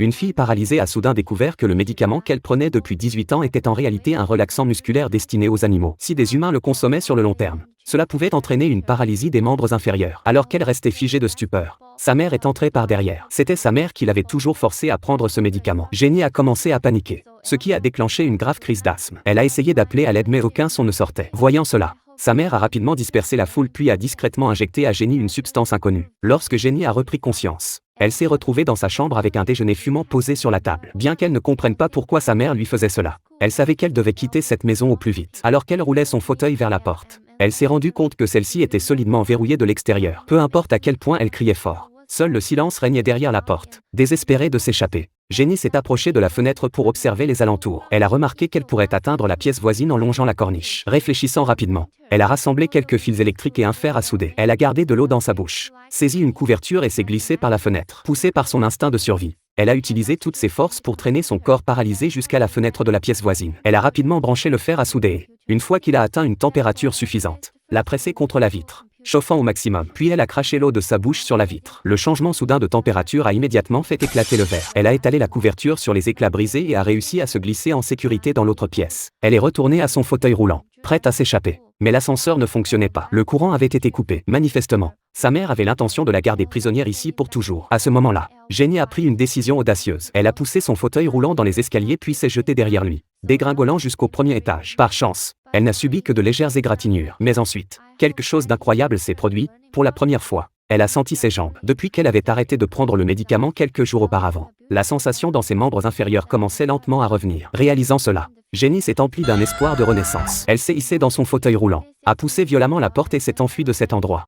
Une fille paralysée a soudain découvert que le médicament qu'elle prenait depuis 18 ans était en réalité un relaxant musculaire destiné aux animaux. Si des humains le consommaient sur le long terme, cela pouvait entraîner une paralysie des membres inférieurs. Alors qu'elle restait figée de stupeur, sa mère est entrée par derrière. C'était sa mère qui l'avait toujours forcée à prendre ce médicament. Jenny a commencé à paniquer, ce qui a déclenché une grave crise d'asthme. Elle a essayé d'appeler à l'aide mais aucun son ne sortait. Voyant cela, sa mère a rapidement dispersé la foule puis a discrètement injecté à Jenny une substance inconnue. Lorsque Jenny a repris conscience, elle s'est retrouvée dans sa chambre avec un déjeuner fumant posé sur la table. Bien qu'elle ne comprenne pas pourquoi sa mère lui faisait cela, elle savait qu'elle devait quitter cette maison au plus vite. Alors qu'elle roulait son fauteuil vers la porte, elle s'est rendue compte que celle-ci était solidement verrouillée de l'extérieur. Peu importe à quel point elle criait fort, seul le silence régnait derrière la porte. Désespérée de s'échapper, Jenny s'est approchée de la fenêtre pour observer les alentours. Elle a remarqué qu'elle pourrait atteindre la pièce voisine en longeant la corniche. Réfléchissant rapidement, elle a rassemblé quelques fils électriques et un fer à souder. Elle a gardé de l'eau dans sa bouche, saisi une couverture et s'est glissée par la fenêtre. Poussée par son instinct de survie, elle a utilisé toutes ses forces pour traîner son corps paralysé jusqu'à la fenêtre de la pièce voisine. Elle a rapidement branché le fer à souder et, une fois qu'il a atteint une température suffisante, l'a pressé contre la vitre, chauffant au maximum. Puis elle a craché l'eau de sa bouche sur la vitre. Le changement soudain de température a immédiatement fait éclater le verre. Elle a étalé la couverture sur les éclats brisés et a réussi à se glisser en sécurité dans l'autre pièce. Elle est retournée à son fauteuil roulant, prête à s'échapper. Mais l'ascenseur ne fonctionnait pas. Le courant avait été coupé. Manifestement, sa mère avait l'intention de la garder prisonnière ici pour toujours. À ce moment-là, Jenny a pris une décision audacieuse. Elle a poussé son fauteuil roulant dans les escaliers puis s'est jetée derrière lui, dégringolant jusqu'au premier étage. Par chance, elle n'a subi que de légères égratignures. Mais ensuite, quelque chose d'incroyable s'est produit. Pour la première fois, elle a senti ses jambes. Depuis qu'elle avait arrêté de prendre le médicament quelques jours auparavant, la sensation dans ses membres inférieurs commençait lentement à revenir. Réalisant cela, Jenny s'est emplie d'un espoir de renaissance. Elle s'est hissée dans son fauteuil roulant, a poussé violemment la porte et s'est enfuie de cet endroit.